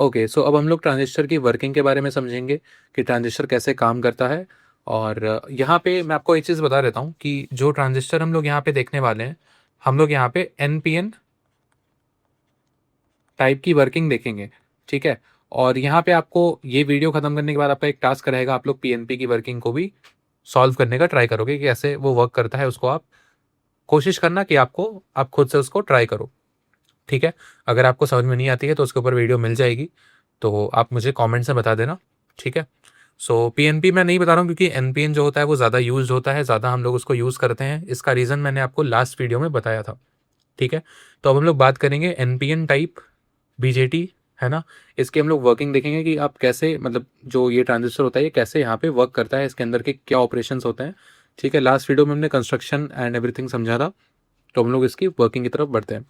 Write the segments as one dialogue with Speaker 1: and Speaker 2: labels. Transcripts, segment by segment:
Speaker 1: Okay, सो अब हम लोग ट्रांजिस्टर की वर्किंग के बारे में समझेंगे कि ट्रांजिस्टर कैसे काम करता है। और यहाँ पे मैं आपको एक चीज़ बता देता हूँ कि जो ट्रांजिस्टर हम लोग यहाँ पे देखने वाले हैं, हम लोग यहाँ पे एनपीएन टाइप की वर्किंग देखेंगे। ठीक है। और यहाँ पे आपको ये वीडियो खत्म करने के बाद आपका एक टास्क रहेगा, आप लोग पीएनपी की वर्किंग को भी सॉल्व करने का ट्राई करोगे कि कैसे वो वर्क करता है। उसको आप कोशिश करना कि आप खुद से उसको ट्राई करो। ठीक है। अगर आपको समझ में नहीं आती है तो उसके ऊपर वीडियो मिल जाएगी, तो आप मुझे कमेंट से बता देना। ठीक है। सो पीएनपी मैं नहीं बता रहा हूँ क्योंकि एनपीएन जो होता है वो ज़्यादा यूज होता है, ज़्यादा हम लोग उसको यूज़ करते हैं। इसका रीज़न मैंने आपको लास्ट वीडियो में बताया था। ठीक है। तो अब हम लोग बात करेंगे एनपीएन टाइप बीजेटी, है ना। इसकी हम लोग वर्किंग देखेंगे कि आप कैसे, मतलब जो ये ट्रांजिस्टर होता है ये कैसे यहाँ पे वर्क करता है, इसके अंदर के क्या ऑपरेशंस होते हैं। ठीक है। लास्ट वीडियो में हमने कंस्ट्रक्शन एंड एवरीथिंग समझा था, तो हम लोग इसकी वर्किंग की तरफ बढ़ते हैं।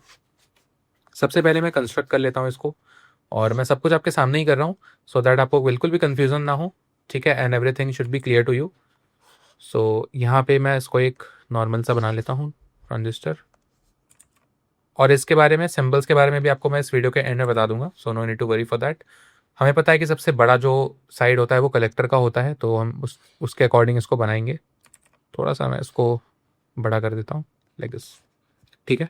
Speaker 1: सबसे पहले मैं कंस्ट्रक्ट कर लेता हूँ इसको, और मैं सब कुछ आपके सामने ही कर रहा हूँ सो दैट आपको बिल्कुल भी कन्फ्यूज़न ना हो। ठीक है। And everything should be clear to you. So यहाँ पे मैं इसको एक नॉर्मल सा बना लेता हूँ ट्रांजिस्टर, और इसके बारे में, सिंबल्स के बारे में भी आपको मैं इस वीडियो के एंड में बता दूंगा। So no need to worry for that. हमें पता है कि सबसे बड़ा जो साइड होता है वो कलेक्टर का होता है, तो हम उसके अकॉर्डिंग इसको बनाएंगे। थोड़ा सा मैं इसको बड़ा कर देता हूँ, लाइक दिस। ठीक है।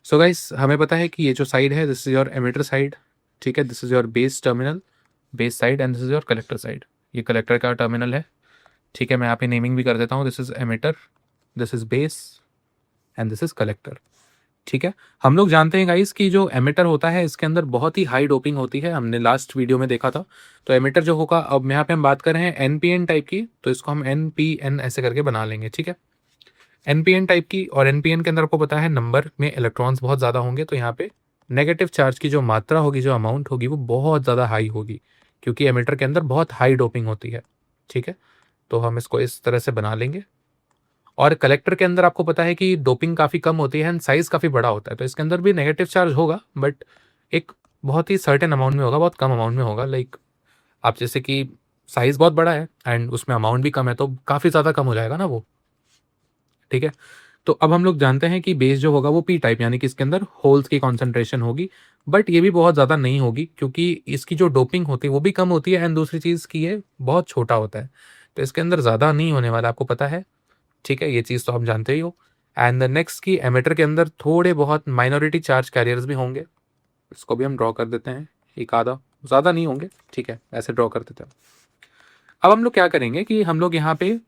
Speaker 1: सो गाइस, हमें पता है कि ये जो साइड है this is your emitter side. ठीक है। This is your base terminal, base side, and this is your collector side. ये कलेक्टर का टर्मिनल है। ठीक है। मैं यहाँ पे नेमिंग भी कर देता हूँ, this is emitter, this is base, and this is collector. ठीक है। हम लोग जानते हैं गाइस कि जो एमिटर होता है इसके अंदर बहुत ही हाई डोपिंग होती है, हमने लास्ट वीडियो में देखा था। तो एमिटर जो होगा, अब यहाँ पे हम बात कर रहे हैं एनपीएन टाइप की, तो इसको हम एनपीएन ऐसे करके बना लेंगे। ठीक है। एनपीएन टाइप की, और एनपीएन के अंदर आपको पता है नंबर में इलेक्ट्रॉन्स बहुत ज़्यादा होंगे, तो यहाँ पे नेगेटिव चार्ज की जो मात्रा होगी, जो अमाउंट होगी, वो बहुत ज़्यादा हाई होगी, क्योंकि एमिटर के अंदर बहुत हाई डोपिंग होती है। ठीक है। तो हम इसको इस तरह से बना लेंगे। और कलेक्टर के अंदर आपको पता है कि डोपिंग काफ़ी कम होती है एंड साइज़ काफ़ी बड़ा होता है, तो इसके अंदर भी नेगेटिव चार्ज होगा, बट एक बहुत ही सर्टेन अमाउंट में होगा, बहुत कम अमाउंट में होगा। लाइक आप जैसे कि साइज़ बहुत बड़ा है एंड उसमें अमाउंट भी कम है, तो काफ़ी ज़्यादा कम हो जाएगा ना वो। ठीक है। तो अब हम लोग जानते हैं कि बेस जो होगा वो पी टाइप, यानी कि इसके अंदर होल्स की कॉन्सेंट्रेशन होगी, बट ये भी बहुत ज़्यादा नहीं होगी क्योंकि इसकी जो डोपिंग होती है वो भी कम होती है, एंड दूसरी चीज़ की ये बहुत छोटा होता है, तो इसके अंदर ज़्यादा नहीं होने वाला, आपको पता है। ठीक है। ये चीज़ तो आप जानते ही हो। एंड द नेक्स्ट की एमिटर के अंदर थोड़े बहुत माइनॉरिटी चार्ज कैरियर्स भी होंगे, इसको भी हम ड्रॉ कर देते हैं, एक आधा, ज़्यादा नहीं होंगे। ठीक है। ऐसे ड्रॉ कर देते हैं। अब हम लोग क्या करेंगे कि हम लोग यहाँ पे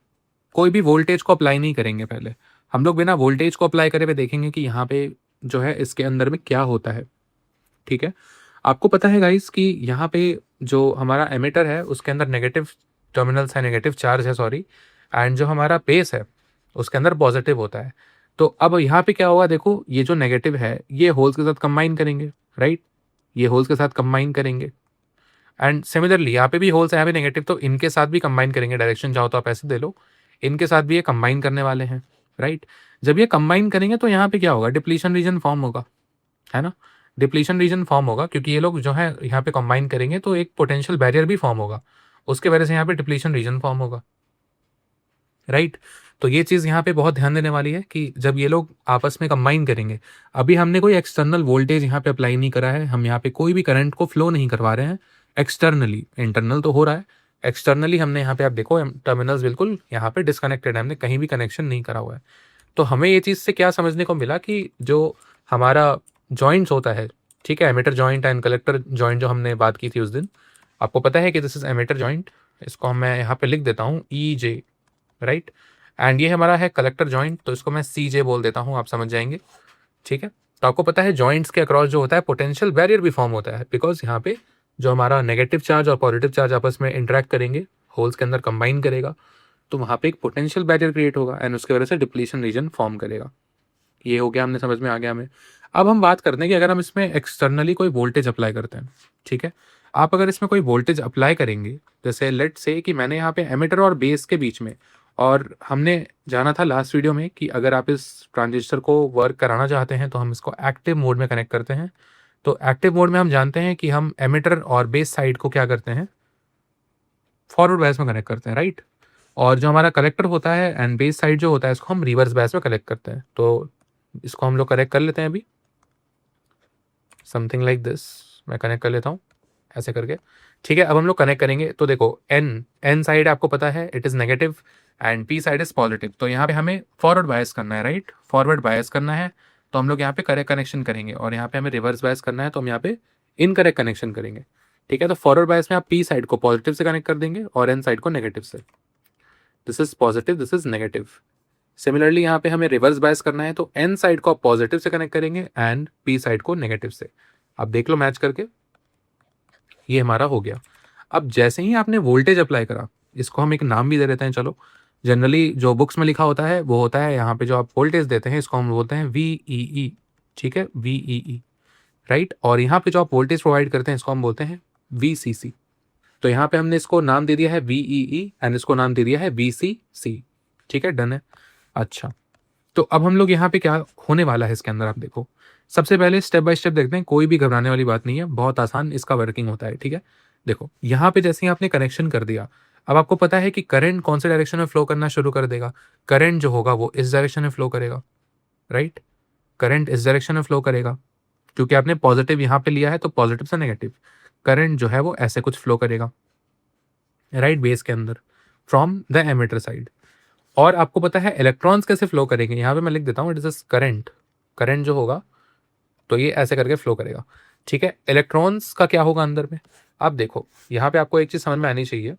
Speaker 1: कोई भी वोल्टेज को अप्लाई नहीं करेंगे। पहले हम लोग बिना वोल्टेज को अप्लाई करे हुए देखेंगे कि यहाँ पे जो है इसके अंदर में क्या होता है। ठीक है। आपको पता है गाइस कि यहाँ पे जो हमारा एमिटर है उसके अंदर नेगेटिव टर्मिनल्स है, नेगेटिव चार्ज है, सॉरी, एंड जो हमारा बेस है उसके अंदर पॉजिटिव होता है। तो अब यहाँ पे क्या होगा, देखो ये जो नेगेटिव है ये होल्स के साथ कंबाइन करेंगे, राइट। ये होल्स के साथ कंबाइन करेंगे, एंड सिमिलरली यहाँ पे भी होल्स है, यहाँ पे नेगेटिव, तो इनके साथ भी कंबाइन करेंगे। डायरेक्शन चाहो तो आप ऐसे दे लो, इनके साथ भी ये कंबाइन करने वाले हैं, राइट। जब ये कंबाइन करेंगे तो यहाँ पे क्या होगा, डिप्लीशन रीजन फॉर्म होगा, है ना। डिप्लीशन रीजन फॉर्म होगा क्योंकि ये लोग जो है यहाँ पे कंबाइन करेंगे तो एक पोटेंशियल बैरियर भी फॉर्म होगा, उसके वजह से यहाँ पे डिप्लीशन रीजन फॉर्म होगा, राइट। तो ये चीज़ यहाँ पे बहुत ध्यान देने वाली है कि जब ये लोग आपस में कंबाइन करेंगे, अभी हमने कोई एक्सटर्नल वोल्टेज यहाँ पे अप्लाई नहीं करा है, हम यहाँ पे कोई भी करंट को फ्लो नहीं करवा रहे हैं एक्सटर्नली। इंटरनल तो हो रहा है, एक्सटर्नली हमने यहाँ पे, आप देखो टर्मिनल्स बिल्कुल यहाँ पे डिस्कनेक्टेड है, हमने कहीं भी कनेक्शन नहीं करा हुआ है। तो हमें ये चीज़ से क्या समझने को मिला कि जो हमारा जॉइंट्स होता है, ठीक है, emitter joint and collector joint जो हमने बात की थी उस दिन, आपको पता है कि दिस इज एमिटर जॉइंट, इसको मैं यहाँ पे लिख देता हूँ ई जे, राइट। एंड ये हमारा है कलेक्टर जॉइंट, तो इसको मैं सी जे बोल देता हूँ, आप समझ जाएंगे। ठीक है। तो आपको पता है जॉइंट्स के अक्रॉस जो होता है पोटेंशियल बैरियर भी फॉर्म होता है, बिकॉज यहाँ पे जो हमारा नेगेटिव चार्ज और पॉजिटिव चार्ज आपस में इंटरेक्ट करेंगे, होल्स के अंदर कंबाइन करेगा, तो वहाँ पे एक पोटेंशियल बैरियर क्रिएट होगा एंड उसकी वजह से डिप्लीशन रीजन फॉर्म करेगा। ये हो गया, हमने समझ में आ गया हमें। अब हम बात करते हैं कि अगर हम इसमें एक्सटर्नली कोई वोल्टेज अप्लाई करते हैं, ठीक है, आप अगर इसमें कोई वोल्टेज अप्लाई करेंगे, जैसे लेट से कि मैंने यहाँ पे एमिटर और बेस के बीच में, और हमने जाना था लास्ट वीडियो में कि अगर आप इस ट्रांजिस्टर को वर्क कराना चाहते हैं तो हम इसको एक्टिव मोड में कनेक्ट करते हैं। तो एक्टिव मोड में हम जानते हैं कि हम एमिटर और बेस साइड को क्या करते हैं, फॉरवर्ड बायस में कनेक्ट करते हैं, राइट। और जो हमारा कलेक्टर होता है एंड बेस साइड जो होता है इसको हम रिवर्स बायस में कनेक्ट करते हैं। तो इसको हम लोग कनेक्ट कर लेते हैं अभी, समथिंग लाइक दिस। मैं कनेक्ट कर लेता हूँ। ऐसे करके, ठीक है। अब हम लोग कनेक्ट करेंगे तो देखो एन साइड आपको पता है it is negative and P side is positive, तो यहाँ पे हमें फॉरवर्ड बायस करना है, राइट, फॉरवर्ड बायस करना है, तो हम लोग यहाँ पे करेक्ट कनेक्शन करेंगे, और यहाँ पे हमें रिवर्स बायस करना है तो हम यहाँ पे इनकरेक्ट कनेक्शन करेंगे, ठीक है। तो फॉरवर्ड बायस में आप पी साइड को पॉजिटिव से कनेक्ट कर देंगे और एन साइड को नेगेटिव से, this is positive, this is negative. Similarly यहाँ पे हमें रिवर्स बायस करना है तो एन साइड को आप पॉजिटिव से कनेक्ट करेंगे एंड पी साइड को नेगेटिव से। आप देख लो मैच करके, ये हमारा हो गया। अब जैसे ही आपने वोल्टेज अप्लाई करा, इसको हम एक नाम भी दे देते हैं, चलो जनरली जो बुक्स में लिखा होता है वो होता है यहाँ पे जो आप वोल्टेज देते हैं इसको हम बोलते हैं VEE, ठीक है, VEE, राइट। और यहाँ पे जो आप वोल्टेज प्रोवाइड करते हैं इसको हम बोलते हैं VCC। तो यहाँ पे हमने इसको नाम दे दिया है VEE एंड इसको नाम दे दिया है VCC, ठीक है, डन है। अच्छा, तो अब हम लोग यहाँ पे क्या होने वाला है इसके अंदर आप देखो, सबसे पहले स्टेप बाय स्टेप देखते हैं, कोई भी घबराने वाली बात नहीं है, बहुत आसान इसका वर्किंग होता है, ठीक है। देखो यहाँ पे जैसे ही आपने कनेक्शन कर दिया, अब आपको पता है कि करंट कौन से डायरेक्शन में फ्लो करना शुरू कर देगा, करंट जो होगा वो इस डायरेक्शन में फ्लो करेगा, राइट, करंट इस डायरेक्शन में फ्लो करेगा, क्योंकि आपने पॉजिटिव यहाँ पे लिया है तो पॉजिटिव से नेगेटिव, करंट जो है वो ऐसे कुछ फ्लो करेगा, राइट, बेस के अंदर फ्रॉम द एमिटर साइड। और आपको पता है इलेक्ट्रॉन्स कैसे फ्लो करेंगे, यहाँ पे मैं लिख देता हूँ इट इज करंट, करंट जो होगा तो ये ऐसे करके फ्लो करेगा, ठीक है। इलेक्ट्रॉन्स का क्या होगा अंदर में, आप देखो यहाँ पे आपको एक चीज समझ में आनी चाहिए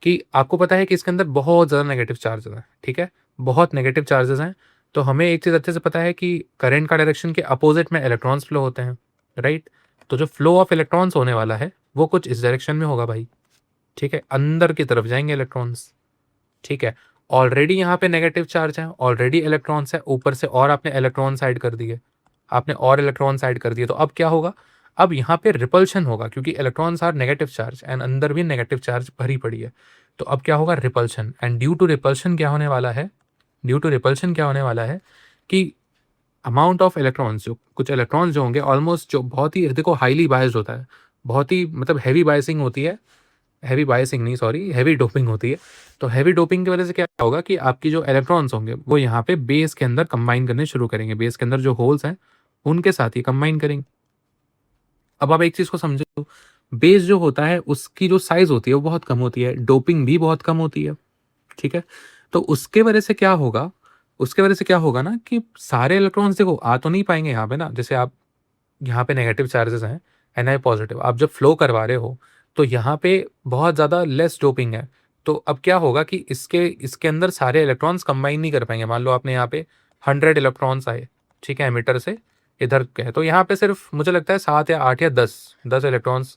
Speaker 1: कि आपको पता है कि इसके अंदर बहुत ज़्यादा नेगेटिव चार्जेस हैं, ठीक है, बहुत नेगेटिव चार्जेस हैं। तो हमें एक चीज़ अच्छे से पता है कि करंट का डायरेक्शन के अपोजिट में इलेक्ट्रॉन्स फ्लो होते हैं, राइट। तो जो फ्लो ऑफ इलेक्ट्रॉन्स होने वाला है वो कुछ इस डायरेक्शन में होगा भाई, ठीक है, अंदर की तरफ जाएंगे इलेक्ट्रॉन्स, ठीक है। ऑलरेडी यहाँ पे नेगेटिव चार्ज है, ऑलरेडी इलेक्ट्रॉन्स है, ऊपर से और आपने इलेक्ट्रॉन साइड कर दिए, आपने और इलेक्ट्रॉन साइड कर दिए, तो अब क्या होगा, अब यहाँ पे रिपल्शन होगा, क्योंकि electrons are negative charge and अंदर भी नेगेटिव चार्ज भरी पड़ी है, तो अब क्या होगा, repulsion. And due to repulsion क्या होने वाला है, ड्यू टू रिपल्शन क्या होने वाला है कि अमाउंट ऑफ इलेक्ट्रॉन्स, जो कुछ इलेक्ट्रॉन्स जो होंगे ऑलमोस्ट, जो बहुत ही देखो हाईली बायस्ड होता है, बहुत ही मतलब हैवी बायसिंग होती है, हैवी बायसिंग नहीं सॉरी, हैवी डोपिंग होती है। तो हैवी डोपिंग की वजह से क्या होगा कि आपकी जो इलेक्ट्रॉन्स होंगे वो यहाँ पे बेस के अंदर कंबाइन करने शुरू करेंगे, बेस के अंदर जो होल्स हैं उनके साथ ही कंबाइन करेंगे। अब आप एक चीज को समझो, बेस जो होता है उसकी जो साइज होती है वो बहुत कम होती है, डोपिंग भी बहुत कम होती है, ठीक है। तो उसके वजह से क्या होगा, उसके वजह से क्या होगा ना कि सारे इलेक्ट्रॉन्स देखो आ तो नहीं पाएंगे यहाँ पे ना, जैसे आप यहाँ पे नेगेटिव चार्जेस हैं, Ni पॉजिटिव, आप जब फ्लो करवा रहे हो तो यहाँ पे बहुत ज़्यादा लेस डोपिंग है, तो अब क्या होगा कि इसके इसके अंदर सारे इलेक्ट्रॉन्स कंबाइन नहीं कर पाएंगे। मान लो आपने यहाँ पे 100 इलेक्ट्रॉन्स आए, ठीक है, एमिटर से इधर के, तो यहाँ पे सिर्फ मुझे लगता है 7 या 8 या 10 इलेक्ट्रॉन्स,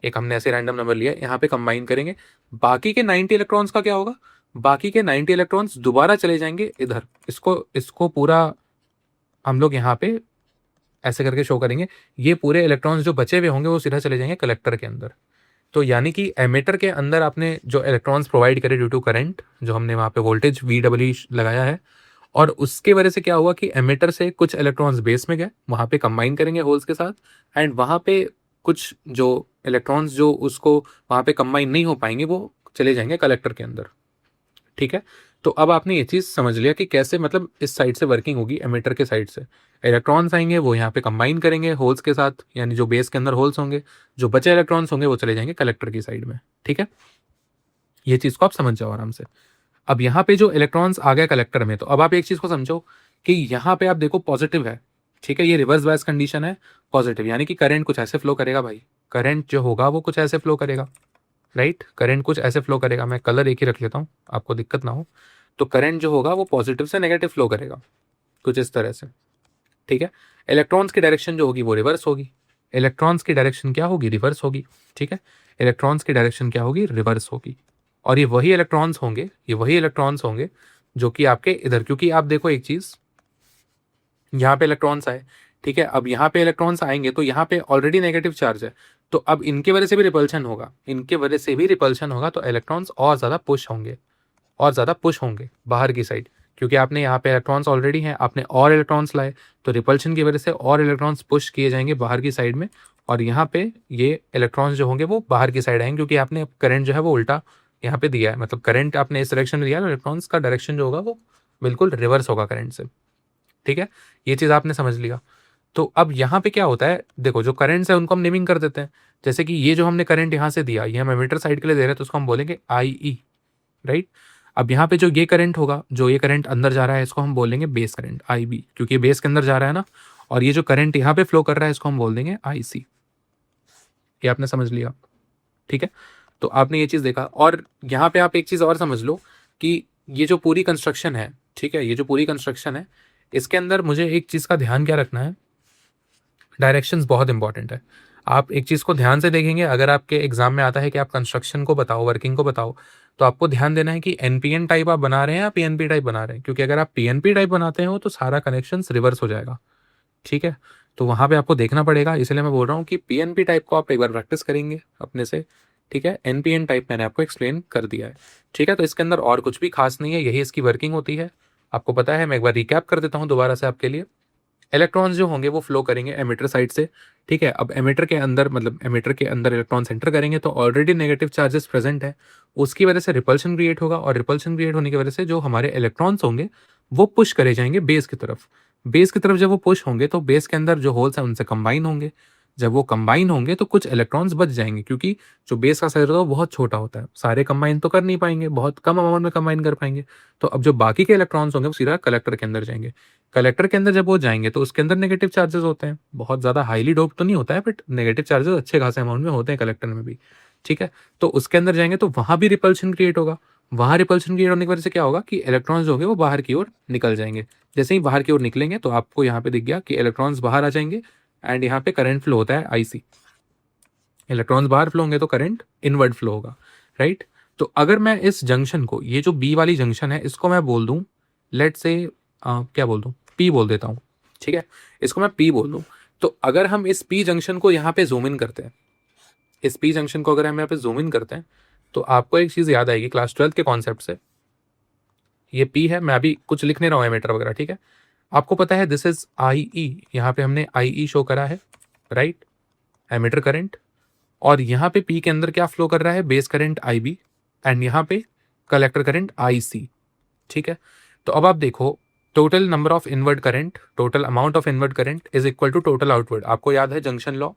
Speaker 1: एक हमने ऐसे रैंडम नंबर लिया, यहाँ पे कंबाइन करेंगे। बाकी के 90 इलेक्ट्रॉन्स का क्या होगा, बाकी के 90 इलेक्ट्रॉन्स दोबारा चले जाएंगे इधर, इसको इसको पूरा हम लोग यहाँ पे ऐसे करके शो करेंगे, ये पूरे इलेक्ट्रॉन्स जो बचे हुए होंगे वो सीधा चले जाएंगे कलेक्टर के अंदर। तो यानी कि एमिटर के अंदर आपने जो इलेक्ट्रॉन्स प्रोवाइड करे ड्यू टू करंट, जो हमने वहाँ पे वोल्टेज VEE लगाया है, और उसके वजह से क्या हुआ कि एमिटर से कुछ इलेक्ट्रॉन्स बेस में गए, वहाँ पे कंबाइन करेंगे होल्स के साथ, एंड वहाँ पे कुछ जो इलेक्ट्रॉन्स जो उसको वहाँ पे कंबाइन नहीं हो पाएंगे वो चले जाएंगे कलेक्टर के अंदर, ठीक है। तो अब आपने ये चीज़ समझ लिया कि कैसे मतलब इस साइड से वर्किंग होगी, एमिटर के साइड से इलेक्ट्रॉन्स आएंगे वो यहाँ पे कंबाइन करेंगे होल्स के साथ, यानी जो बेस के अंदर होल्स होंगे, जो बचे इलेक्ट्रॉन्स होंगे वो चले जाएंगे कलेक्टर की साइड में, ठीक है। ये चीज़ को आप समझ जाओ आराम से। अब यहाँ पे जो इलेक्ट्रॉन्स आ गए कलेक्टर में, तो अब आप एक चीज़ को समझो कि यहाँ पे आप देखो पॉजिटिव है, ठीक है, ये रिवर्स बायस कंडीशन है, पॉजिटिव, यानी कि करंट कुछ ऐसे फ्लो करेगा भाई, करंट जो होगा वो कुछ ऐसे फ्लो करेगा, राइट, करंट कुछ ऐसे फ्लो करेगा। मैं कलर एक ही रख लेता हूँ आपको दिक्कत ना हो। तो करंट जो होगा वो पॉजिटिव से नेगेटिव फ्लो करेगा कुछ इस तरह से, ठीक है। इलेक्ट्रॉन्स की डायरेक्शन जो होगी वो रिवर्स होगी, इलेक्ट्रॉन्स की डायरेक्शन क्या होगी, रिवर्स होगी, ठीक है, इलेक्ट्रॉन्स की डायरेक्शन क्या होगी, रिवर्स होगी। और ये वही इलेक्ट्रॉन्स होंगे, ये वही इलेक्ट्रॉन्स होंगे जो कि आपके इधर, क्योंकि आप देखो एक चीज़, यहाँ पे इलेक्ट्रॉन्स आए, ठीक है, अब यहाँ पे इलेक्ट्रॉन्स आएंगे तो यहाँ पे ऑलरेडी नेगेटिव चार्ज है, तो अब इनके वजह से भी रिपल्शन होगा, इनके वजह से भी रिपल्शन होगा, तो इलेक्ट्रॉन्स और ज़्यादा पुश होंगे, और ज़्यादा पुश होंगे बाहर की साइड, क्योंकि आपने यहाँ पे इलेक्ट्रॉन्स ऑलरेडी हैं, आपने और इलेक्ट्रॉन्स लाए, तो रिपल्शन की वजह से और इलेक्ट्रॉन्स पुश किए जाएंगे बाहर की साइड में, और यहाँ पे ये इलेक्ट्रॉन्स जो होंगे वो बाहर की साइड आएंगे, क्योंकि आपने करंट जो है वो उल्टा यहाँ पे दिया है, मतलब करंट आपने इस डायरेक्शन में दिया है, इलेक्ट्रॉन्स का डायरेक्शन जो होगा वो बिल्कुल रिवर्स होगा करंट से, ठीक है। ये चीज़ आपने समझ लिया। तो अब यहाँ पे क्या होता है, देखो जो करंट्स है उनको हम नेमिंग कर देते हैं। जैसे कि ये जो हमने करंट यहाँ से दिया, ये हम एमीटर साइड के लिए दे रहे हैं, तो उसको हम बोलेंगे आई ई, राइट। अब यहाँ पे जो ये करंट होगा, जो ये करंट अंदर जा रहा है, इसको हम बोलेंगे बेस करंट आई बी, क्योंकि ये बेस के अंदर जा रहा है ना। और ये जो करंट यहाँ पे फ्लो कर रहा है, इसको हम बोल देंगे आई सी। ये आपने समझ लिया, ठीक है। तो आपने ये चीज़ देखा, और यहाँ पे आप एक चीज़ और समझ लो कि ये जो पूरी कंस्ट्रक्शन है, ठीक है, ये जो पूरी कंस्ट्रक्शन है, इसके अंदर मुझे एक चीज़ का ध्यान क्या रखना है, डायरेक्शंस बहुत इंपॉर्टेंट है। आप एक चीज़ को ध्यान से देखेंगे, अगर आपके एग्जाम में आता है कि आप कंस्ट्रक्शन को बताओ, वर्किंग को बताओ, तो आपको ध्यान देना है कि एनपीएन टाइप आप बना रहे हैं या पीएनपी टाइप बना रहे हैं, क्योंकि अगर आप पीएनपी टाइप बनाते हो तो सारा कनेक्शन रिवर्स हो जाएगा, ठीक है। तो वहाँ पे आपको देखना पड़ेगा, इसलिए मैं बोल रहा हूँ कि पीएनपी टाइप को आप एक बार प्रैक्टिस करेंगे अपने से, ठीक है। एनपीएन टाइप मैंने आपको एक्सप्लेन कर दिया है, ठीक है। तो इसके अंदर और कुछ भी खास नहीं है, यही इसकी वर्किंग होती है, आपको पता है। मैं एक बार रिकैप कर देता हूँ दोबारा से आपके लिए। इलेक्ट्रॉन्स जो होंगे वो फ्लो करेंगे एमिटर साइड से, ठीक है। अब एमिटर के अंदर, मतलब एमिटर के अंदर इलेक्ट्रॉन सेंटर करेंगे तो ऑलरेडी नेगेटिव चार्जेस प्रेजेंट है, उसकी वजह से रिपल्शन क्रिएट होगा, और रिपल्शन क्रिएट होने की वजह से जो हमारे इलेक्ट्रॉन्स होंगे वो पुश करे जाएंगे बेस की तरफ। बेस की तरफ जब वो पुश होंगे तो बेस के अंदर जो होल्स हैं उनसे कंबाइन होंगे। जब वो कंबाइन होंगे तो कुछ इलेक्ट्रॉन्स बच जाएंगे, क्योंकि जो बेस का साइज होता है वो बहुत छोटा होता है, सारे कंबाइन तो कर नहीं पाएंगे, बहुत कम अमाउंट में कंबाइन कर पाएंगे। तो अब जो बाकी के इलेक्ट्रॉन्स होंगे वो सीधा कलेक्टर के अंदर जाएंगे। कलेक्टर के अंदर जब वो जाएंगे तो उसके अंदर नेगेटिव चार्जेस होते हैं, बहुत ज़्यादा हाईली डोप तो नहीं होता है, बट नेगेटिव चार्जेस अच्छे खासे अमाउंट में होते हैं कलेक्टर में भी, ठीक है। तो उसके अंदर जाएंगे तो वहाँ भी रिपल्शन क्रिएट होगा। वहाँ रिपल्शन क्रिएट होने की वजह से क्या होगा कि इलेक्ट्रॉन्स जो होंगे वो बाहर की ओर निकल जाएंगे। जैसे ही बाहर की ओर निकलेंगे तो आपको यहाँ पे दिख गया कि इलेक्ट्रॉन्स बाहर आ जाएंगे, एंड यहाँ पे करंट फ्लो होता है आईसी। इलेक्ट्रॉन्स बाहर फ्लो होंगे तो करंट इनवर्ड फ्लो होगा, राइट। तो अगर मैं इस जंक्शन को, ये जो बी वाली जंक्शन है, इसको मैं बोल दूं, लेट से क्या बोल दूं, पी बोल देता हूं, ठीक है। इसको मैं पी बोल दूं। तो अगर हम इस पी जंक्शन को यहाँ पे जूम इन करते हैं, इस पी जंक्शन को अगर हम यहाँ पे जूम इन करते हैं, तो आपको एक चीज़ याद आएगी क्लास 12 के कॉन्सेप्ट से। ये पी है, मैं अभी कुछ लिख नहीं रहा हूँ एमीटर वगैरह, ठीक है। आपको पता है दिस इज आई ई, यहाँ पे हमने आई ई शो करा है, राइट, एमीटर करंट। और यहाँ पे पी के अंदर क्या फ्लो कर रहा है, base current I B, and यहाँ पे कलेक्टर करंट आई सी, ठीक है। तो अब आप देखो, total number of inward current, total amount of inward current is equal to total outward. आपको याद है junction law,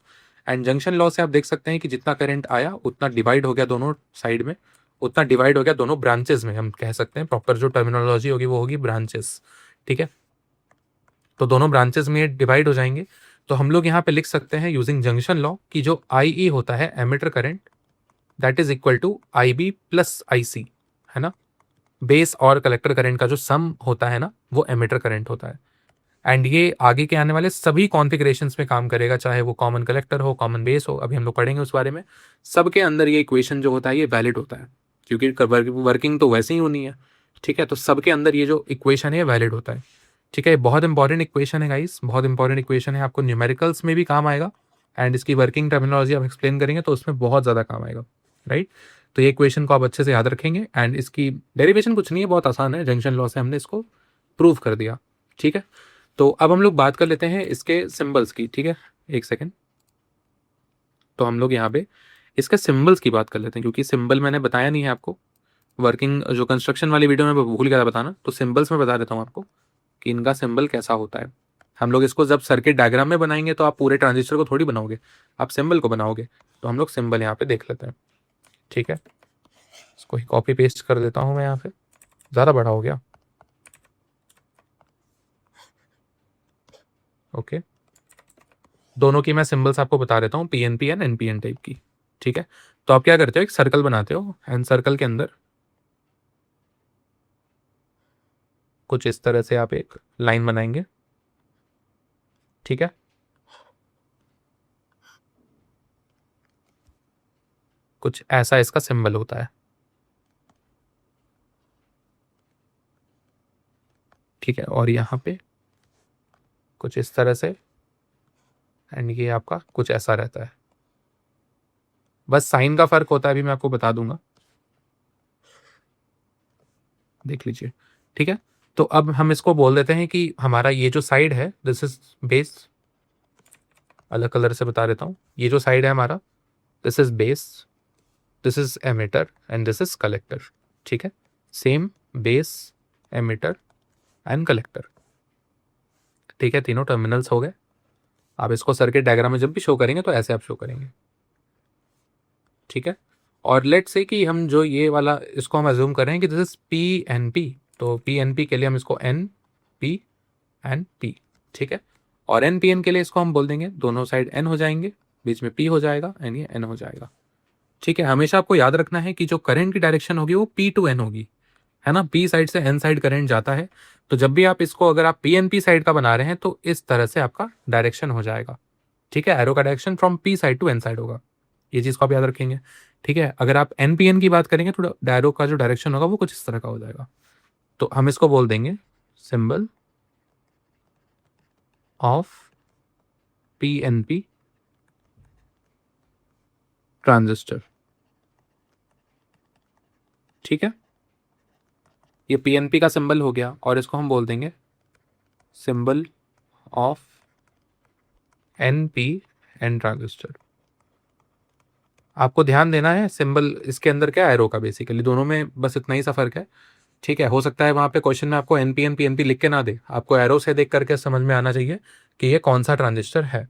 Speaker 1: and junction law से आप देख सकते हैं कि जितना करंट आया उतना डिवाइड हो गया दोनों साइड में, उतना डिवाइड हो गया दोनों ब्रांचेस में, हम कह सकते हैं प्रॉपर जो टर्मिनोलॉजी होगी वो होगी ब्रांचेस, ठीक है। तो दोनों ब्रांचेस में डिवाइड हो जाएंगे। तो हम लोग यहाँ पे लिख सकते हैं यूजिंग जंक्शन लॉ कि जो आई ई होता है emitter current, that is equal to I B plus I C, है ना। बेस और कलेक्टर करंट का जो सम होता है ना, वो एमिटर करंट होता है। एंड ये आगे के आने वाले सभी कॉन्फ़िगरेशंस में काम करेगा, चाहे वो कॉमन कलेक्टर हो, कॉमन बेस हो, अभी हम लोग पढ़ेंगे उस बारे में। सबके अंदर ये इक्वेशन जो होता है ये वैलिड होता है, क्योंकि वर्किंग तो वैसे ही होनी है, ठीक है। तो सबके अंदर ये जो इक्वेशन है वैलिड होता है, ठीक है। बहुत इंपॉर्टेंट इक्वेशन है गाइस, बहुत इंपॉर्टेंट इक्वेशन है, आपको न्यूमेरिकल्स में भी काम आएगा, एंड इसकी वर्किंग टर्मिनोलॉजी आप एक्सप्लेन करेंगे तो उसमें बहुत ज़्यादा काम आएगा, राइट। तो ये इक्वेशन को आप अच्छे से याद रखेंगे, एंड इसकी डेरिवेशन कुछ नहीं है, बहुत आसान है, जंक्शन लॉ से हमने इसको प्रूव कर दिया, ठीक है। तो अब हम लोग बात कर लेते हैं इसके सिंबल्स की, ठीक है, एक सेकेंड। तो हम लोग यहाँ पे इसके सिंबल्स की बात कर लेते हैं, क्योंकि सिंबल मैंने बताया नहीं है आपको, वर्किंग जो कंस्ट्रक्शन वाली वीडियो में भूल गया था बताना, तो सिंबल्स में बता देता हूँ आपको कि इनका सिंबल कैसा होता है। हम लोग इसको जब सर्किट डायग्राम में बनाएंगे तो आप पूरे ट्रांजिस्टर को थोड़ी बनाओगे, आप सिंबल को बनाओगे। तो हम लोग सिंबल यहाँ पे देख लेते हैं, ठीक है। इसको ही कॉपी पेस्ट कर देता हूँ मैं, यहाँ पे ज़्यादा बड़ा हो गया, ओके। दोनों की मैं सिंबल्स आपको बता देता हूँ, पीएनपी एंड एनपीएन टाइप की, ठीक है। तो आप क्या करते हो, एक सर्कल बनाते हो, एंड सर्कल के अंदर कुछ इस तरह से आप एक लाइन बनाएंगे, ठीक है। कुछ ऐसा इसका सिंबल होता है, ठीक है। और यहाँ पे कुछ इस तरह से, एंड ये आपका कुछ ऐसा रहता है, बस साइन का फर्क होता है, अभी मैं आपको बता दूंगा, देख लीजिए, ठीक है। तो अब हम इसको बोल देते हैं कि हमारा ये जो साइड है दिस इज बेस, अलग कलर से बता देता हूँ, ये जो साइड है हमारा this is base, this is emitter, and this is collector, ठीक है। Same base, emitter and collector, ठीक है, तीनों टर्मिनल्स हो गए। आप इसको सर्किट डायग्राम में जब भी शो करेंगे तो ऐसे आप शो करेंगे, ठीक है। और लेट्स से कि हम जो ये वाला इसको हम अज्यूम कर रहे हैं कि this is P N P, तो पी एन पी के लिए हम इसको एन पी एन पी, ठीक है। और एन पी एन के लिए इसको हम बोल देंगे, दोनों साइड एन हो जाएंगे, बीच में पी हो जाएगा एंड ये एन हो जाएगा, ठीक है। हमेशा आपको याद रखना है कि जो करंट की डायरेक्शन होगी वो पी टू एन होगी, है ना। पी साइड से एन साइड करंट जाता है, तो जब भी आप इसको अगर आप पी एन पी साइड का बना रहे हैं तो इस तरह से आपका डायरेक्शन हो जाएगा, ठीक है। एरो का direction from P side to N side होगा, ये चीज़ को आप याद रखेंगे, ठीक है। अगर आप एन पी एन की बात करेंगे तो डायरो का जो डायरेक्शन होगा वो कुछ इस तरह का हो जाएगा। तो हम इसको बोल देंगे symbol of P N P transistor, ठीक है। ये पीएनपी का सिंबल हो गया और इसको हम बोल देंगे symbol of NP N transistor. आपको ध्यान देना है सिंबल इसके अंदर क्या है, एरो का, बेसिकली दोनों में बस इतना ही सा फर्क है, ठीक है। हो सकता है वहां पे क्वेश्चन में आपको NP N P N P लिख के ना दे, आपको एरो से देख करके समझ में आना चाहिए कि ये कौन सा ट्रांजिस्टर है।